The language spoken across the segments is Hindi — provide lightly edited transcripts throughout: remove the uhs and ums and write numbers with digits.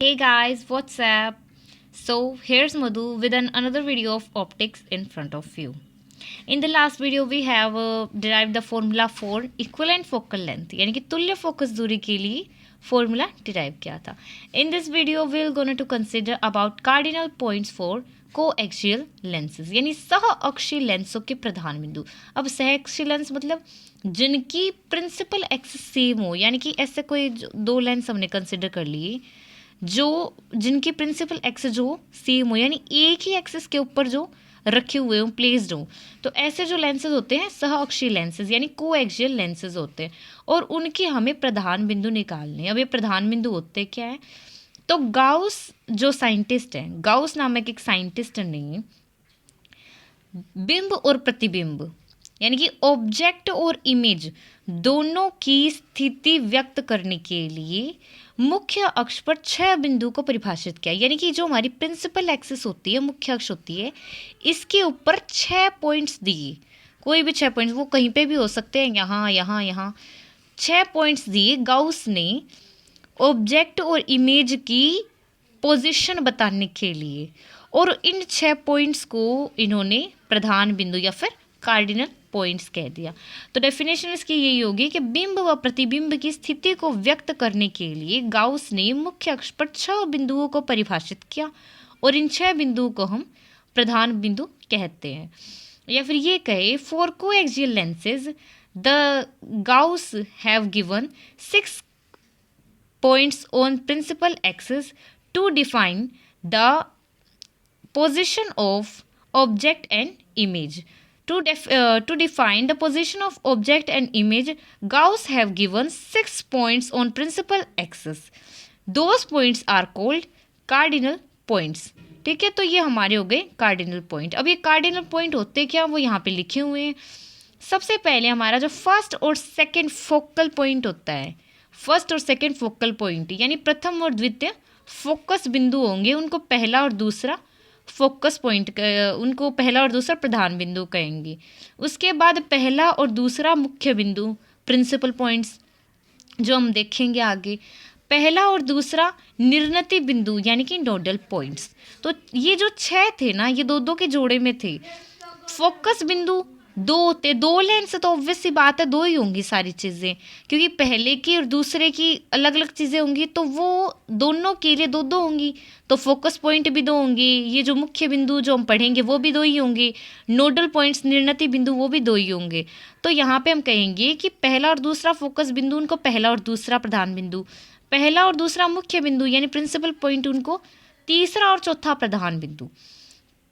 Hey guys, what's up? So here's Madhu with another video of optics in front of you. In the last video we have derived the formula for equivalent focal length यानी कि तुल्य फोकस दूरी के लिए फॉर्मूला डिराइव किया था. In this video we are going to consider about cardinal points for coaxial lenses यानी सह अक्षीय लेंसों के प्रधान बिंदु. अब सह अक्षीय लेंस मतलब जिनकी प्रिंसिपल एक्सिस सेम हो, यानी कि ऐसे कोई दो लेंस हमने कंसिडर कर लिए जो जिनकी प्रिंसिपल एक्सिस जो सेम हो, यानी एक ही एक्सिस के ऊपर जो रखे हुए हों, प्लेस्ड हों. तो ऐसे जो लेंसेज होते हैं सह अक्षीय लेंसेज यानी कोएक्सियल लेंसेज होते हैं और उनके हमें प्रधान बिंदु निकालने हैं. अब ये प्रधान बिंदु होते क्या है? तो गाउस जो साइंटिस्ट है, गाउस नामक एक साइंटिस्ट ने बिंब और प्रतिबिंब यानी कि ऑब्जेक्ट और इमेज दोनों की स्थिति व्यक्त करने के लिए मुख्य अक्ष पर 6 बिंदु को परिभाषित किया. यानी कि जो हमारी प्रिंसिपल एक्सिस होती है, मुख्य अक्ष होती है, इसके ऊपर 6 पॉइंट्स दिए. कोई भी 6 पॉइंट्स, वो कहीं पे भी हो सकते हैं, यहाँ यहाँ यहाँ 6 पॉइंट्स दिए गाउस ने ऑब्जेक्ट और इमेज की पोजीशन बताने के लिए. और इन 6 पॉइंट्स को इन्होंने प्रधान बिंदु या फिर कार्डिनल पॉइंट्स कह दिया. तो डेफिनेशन इसकी यही होगी कि बिंब व प्रतिबिंब की स्थिति को व्यक्त करने के लिए गाउस ने मुख्य अक्ष पर 6 बिंदुओं को परिभाषित किया और इन 6 बिंदुओं को हम प्रधान बिंदु कहते हैं. या फिर ये कहे for coaxial lenses the Gauss have given 6 points on principal axis to define the position of object and image. To define the position of object and image, Gauss have given 6 points on principal axis. Those points are called cardinal points. ठीक है, तो ये हमारे हो गए कार्डिनल पॉइंट. अब ये कार्डिनल पॉइंट होते क्या, वो यहाँ पे लिखे हुए हैं. सबसे पहले हमारा जो फर्स्ट और सेकंड फोकल पॉइंट होता है, फर्स्ट और सेकंड फोकल पॉइंट यानी प्रथम और द्वितीय फोकस बिंदु होंगे, उनको पहला और दूसरा फोकस पॉइंट, उनको पहला और दूसरा प्रधान बिंदु कहेंगे. उसके बाद पहला और दूसरा मुख्य बिंदु प्रिंसिपल पॉइंट्स जो हम देखेंगे आगे. पहला और दूसरा निर्णती बिंदु यानी कि नोडल पॉइंट्स. तो ये जो 6 थे ना, ये दो दो के जोड़े में थे. फोकस बिंदु दो होते, दो लेंस तो ऑब्वियस सी बात है दो ही होंगी सारी चीज़ें, क्योंकि पहले की और दूसरे की अलग अलग चीज़ें होंगी तो वो दोनों के लिए दो दो होंगी. तो फोकस पॉइंट भी दो होंगे, ये जो मुख्य बिंदु जो हम पढ़ेंगे वो भी दो ही होंगे, नोडल पॉइंट्स निर्णती बिंदु वो भी दो ही होंगे. तो यहाँ पे हम कहेंगे कि पहला और दूसरा फोकस बिंदु उनको पहला और दूसरा प्रधान बिंदु, पहला और दूसरा मुख्य बिंदु यानी प्रिंसिपल पॉइंट उनको तीसरा और चौथा प्रधान बिंदु,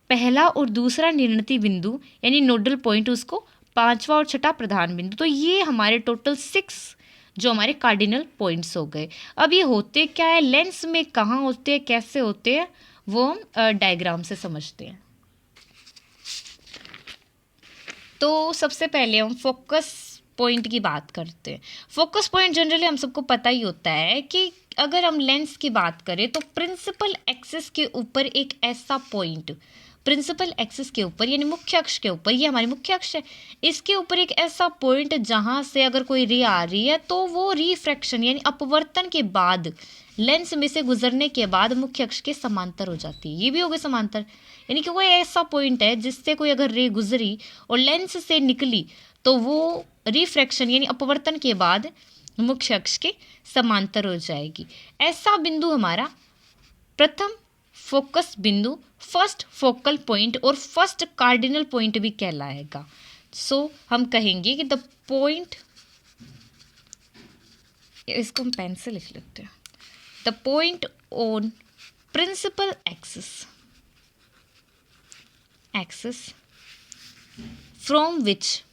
पहला और दूसरा निर्णती बिंदु यानी नोडल पॉइंट उसको पांचवा और छठा प्रधान बिंदु. तो ये हमारे टोटल 6 जो हमारे कार्डिनल पॉइंट्स हो गए. अब ये होते क्या है, लेंस में कहाँ होते हैं, कैसे होते हैं, वो हम डायग्राम से समझते हैं. तो सबसे पहले हम फोकस पॉइंट की बात करते हैं. फोकस पॉइंट जनरली हम सबको पता ही होता है कि अगर हम लेंस की बात करें तो प्रिंसिपल एक्सिस के ऊपर एक ऐसा पॉइंट, प्रिंसिपल एक्सिस के ऊपर यानी मुख्य अक्ष के ऊपर, ये हमारी मुख्य अक्ष है, इसके ऊपर एक ऐसा पॉइंट जहाँ से अगर कोई रे आ रही है तो वो रिफ्रैक्शन यानी अपवर्तन के बाद लेंस में से गुजरने के बाद मुख्य अक्ष के समांतर हो जाती है. ये भी हो गए समांतर, यानी कि कोई ऐसा पॉइंट है जिससे कोई अगर रे गुजरी और लेंस से निकली तो वो रिफ्रैक्शन यानी अपवर्तन के बाद मुख्य अक्ष के समांतर हो जाएगी. ऐसा बिंदु हमारा प्रथम फोकस बिंदु, फर्स्ट फोकल पॉइंट और फर्स्ट कार्डिनल पॉइंट भी कहलाएगा. सो हम कहेंगे कि द पॉइंट, इसको हम पेन से लिख लेते हैं, the point on principal axis from which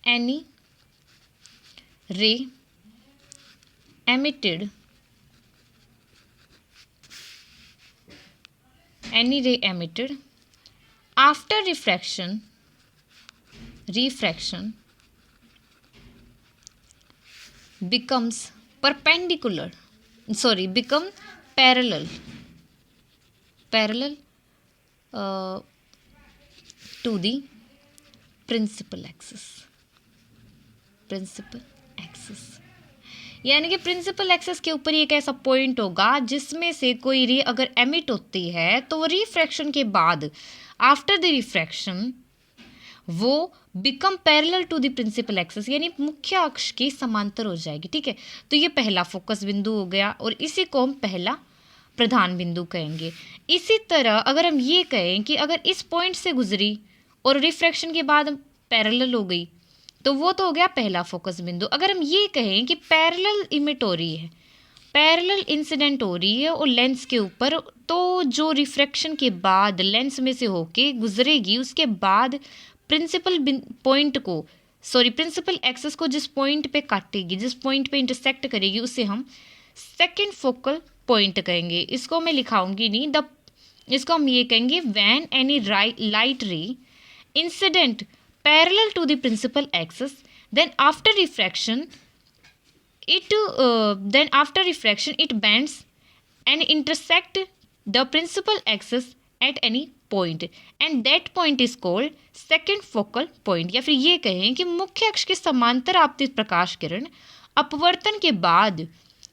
any ray emitted after refraction becomes parallel to the principal axis. यानी कि प्रिंसिपल एक्सिस के ऊपर एक ऐसा पॉइंट होगा जिसमें से कोई रे अगर एमिट होती है तो वो रिफ्रैक्शन के बाद आफ्टर द रिफ्रैक्शन वो become parallel to the principal axis, यानी मुख्य अक्ष के समांतर हो जाएगी। ठीक है, तो ये पहला फोकस बिंदु हो गया और इसी को हम पहला प्रधान बिंदु कहेंगे। इसी तरह अगर हम ये कहें कि अगर इस पॉइंट से गुजरी और रिफ्रैक्शन के बाद पैरेलल हो गई तो वो तो हो गया पहला फोकस बिंदु। अगर हम ये कहें कि पैरेलल इमिट हो रही है, पैरेलल इंसिडेंट हो रही है और लेंस के ऊपर, तो जो रिफ्रैक्शन के बाद लेंस में से होके गुजरेगी उसके बाद प्रिंसिपल पॉइंट को प्रिंसिपल एक्सिस को जिस पॉइंट पे काटेगी, जिस पॉइंट पे इंटरसेक्ट करेगी, उसे हम सेकेंड फोकल पॉइंट कहेंगे। इसको मैं लिखाऊंगी नहीं, इसको हम ये कहेंगे when any light ray incident parallel to the principal axis then after refraction it bends and intersect the principal axis at any point and that point is called second focal point। या फिर ये कहें कि मुख्य अक्ष के समांतर आपतित प्रकाश किरण अपवर्तन के बाद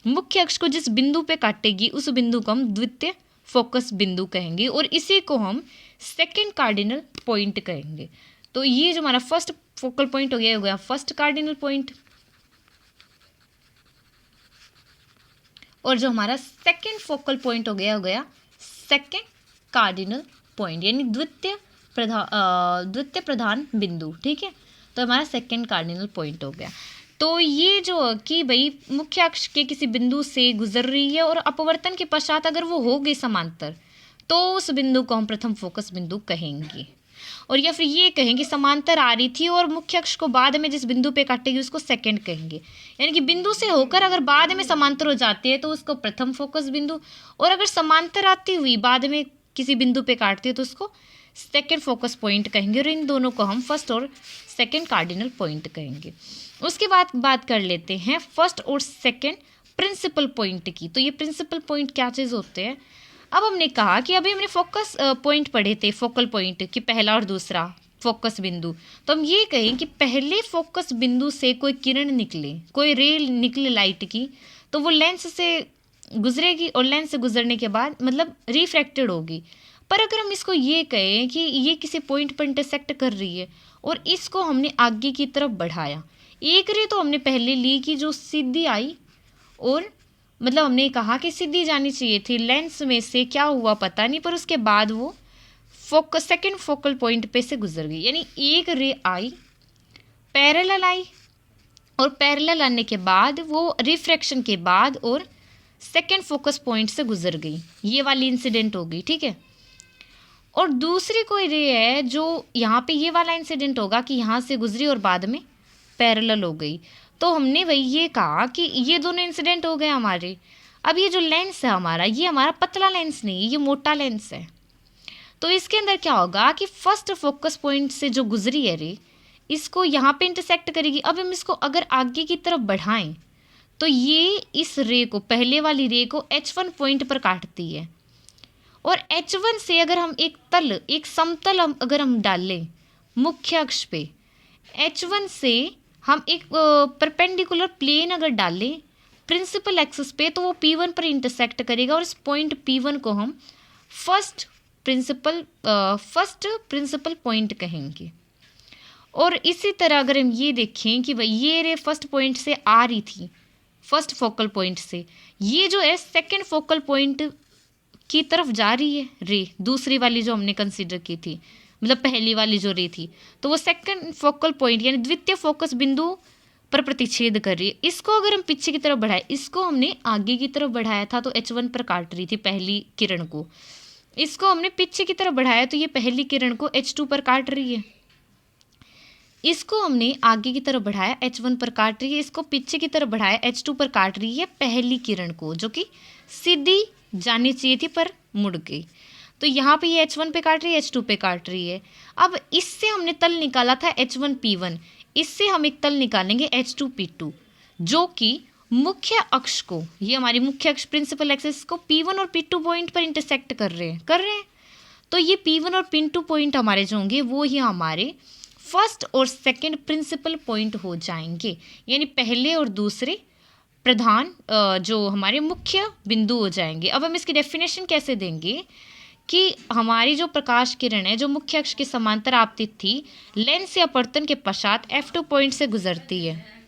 मुख्य अक्ष को जिस बिंदु पे काटेगी उस बिंदु को हम द्वितीय फोकस बिंदु कहेंगे और इसी को हम सेकेंड कार्डिनल पॉइंट कहेंगे। तो ये जो हमारा फर्स्ट फोकल पॉइंट हो गया फर्स्ट कार्डिनल पॉइंट, और जो हमारा सेकेंड फोकल पॉइंट हो गया सेकेंड कार्डिनल पॉइंट, यानी द्वितीय प्रधान बिंदु। ठीक है, तो हमारा सेकेंड कार्डिनल पॉइंट हो गया। तो ये जो कि भाई मुख्य अक्ष के किसी बिंदु से गुजर रही है और अपवर्तन के पश्चात अगर वो हो गई समांतर तो उस बिंदु को हम प्रथम फोकस बिंदु कहेंगे। और या फिर ये कहेंगे समांतर आ रही थी और मुख्य अक्ष को बाद में जिस बिंदु पे काटेगी उसको सेकंड कहेंगे, यानी कि बिंदु से होकर अगर बाद में समांतर हो जाती है तो उसको प्रथम फोकस बिंदु, और अगर समांतर आती हुई बाद में किसी बिंदु पे काटती है तो उसको सेकेंड फोकस पॉइंट कहेंगे। और इन दोनों को हम फर्स्ट और सेकेंड कार्डिनल पॉइंट कहेंगे। उसके बाद बात कर लेते हैं फर्स्ट और सेकेंड प्रिंसिपल पॉइंट की। तो ये प्रिंसिपल पॉइंट क्या चीज़ होते हैं? अब हमने कहा कि अभी हमने फोकस पॉइंट पढ़े थे, फोकल पॉइंट कि पहला और दूसरा फोकस बिंदु। तो हम ये कहें कि पहले फोकस बिंदु से कोई किरण निकले, कोई रे निकले लाइट की, तो वो लेंस से गुजरेगी और लेंस से गुजरने के बाद मतलब रिफ्रैक्टेड होगी। पर अगर हम इसको ये कहें कि ये किसी पॉइंट पर इंटरसेक्ट कर रही है और इसको हमने आगे की तरफ बढ़ाया, एक रे तो हमने पहले ली कि जो सीधी आई और मतलब हमने कहा कि सीधी जानी चाहिए थी, लेंस में से क्या हुआ पता नहीं, पर उसके बाद वो फोकस सेकेंड फोकल पॉइंट पे से गुजर गई। यानी एक रे आई, पैरेलल आई और पैरेलल आने के बाद वो रिफ्रैक्शन के बाद और सेकेंड फोकस पॉइंट से गुजर गई, ये वाली इंसिडेंट हो गई। ठीक है, और दूसरी कोई रे है जो यहाँ पे ये वाला इंसिडेंट होगा कि यहाँ से गुजरी और बाद में पैरेलल हो गई। तो हमने वही ये कहा कि ये दोनों इंसिडेंट हो गए हमारे। अब ये जो लेंस है हमारा, ये हमारा पतला लेंस नहीं, ये मोटा लेंस है। तो इसके अंदर क्या होगा कि फर्स्ट फोकस पॉइंट से जो गुजरी है रे, इसको यहाँ पे इंटरसेक्ट करेगी। अब हम इसको अगर आगे की तरफ बढ़ाएं तो ये इस रे को, पहले वाली रे को H1 पॉइंट पर काटती है। और H1 से अगर हम एक समतल अगर हम डालें मुख्य अक्ष पे, H1 से हम एक परपेंडिकुलर प्लेन अगर डालें प्रिंसिपल एक्सिस पे, तो वो P1 पर इंटरसेक्ट करेगा और इस पॉइंट P1 को हम फर्स्ट प्रिंसिपल पॉइंट कहेंगे। और इसी तरह अगर हम ये देखें कि भाई ये रे फर्स्ट पॉइंट से आ रही थी, फर्स्ट फोकल पॉइंट से, ये जो है सेकेंड फोकल पॉइंट की तरफ जा रही है रे, दूसरी वाली जो हमने कंसीडर की थी, मतलब पहली वाली जो रे थी, तो वो सेकंड फोकल पॉइंट यानी द्वितीय फोकस बिंदु पर प्रतिच्छेद कर रही है। इसको अगर हम पीछे की तरफ बढ़ाए, इसको हमने आगे की तरफ बढ़ाया था तो H1 पर काट रही थी पहली किरण को, इसको हमने पीछे की तरफ बढ़ाया तो ये पहली किरण को H2 पर काट रही है। इसको हमने आगे की तरफ बढ़ाया, H1 पर काट रही है, इसको पीछे की तरफ बढ़ाया, H2 पर काट रही है पहली किरण को, जो कि सीधी जानी चाहिए थी पर मुड़ गई। तो यहाँ पे ये H1 पे काट रही है, H2 पे काट रही है। अब इससे हमने तल निकाला था H1P1, इससे हम एक तल निकालेंगे H2P2, जो कि मुख्य अक्ष को, ये हमारी मुख्य अक्ष प्रिंसिपल एक्सिस को P1 और P2 पॉइंट पर इंटरसेक्ट कर रहे हैं। तो ये P1 और P2 पॉइंट हमारे जो होंगे वो ही हमारे फर्स्ट और सेकेंड प्रिंसिपल पॉइंट हो जाएंगे, यानी पहले और दूसरे प्रधान जो हमारे मुख्य बिंदु हो जाएंगे। अब हम इसकी डेफिनेशन कैसे देंगे कि हमारी जो प्रकाश किरण है जो मुख्य अक्ष के समांतर आपतित थी, लेंस या अपवर्तन के पश्चात F2 पॉइंट से गुजरती है।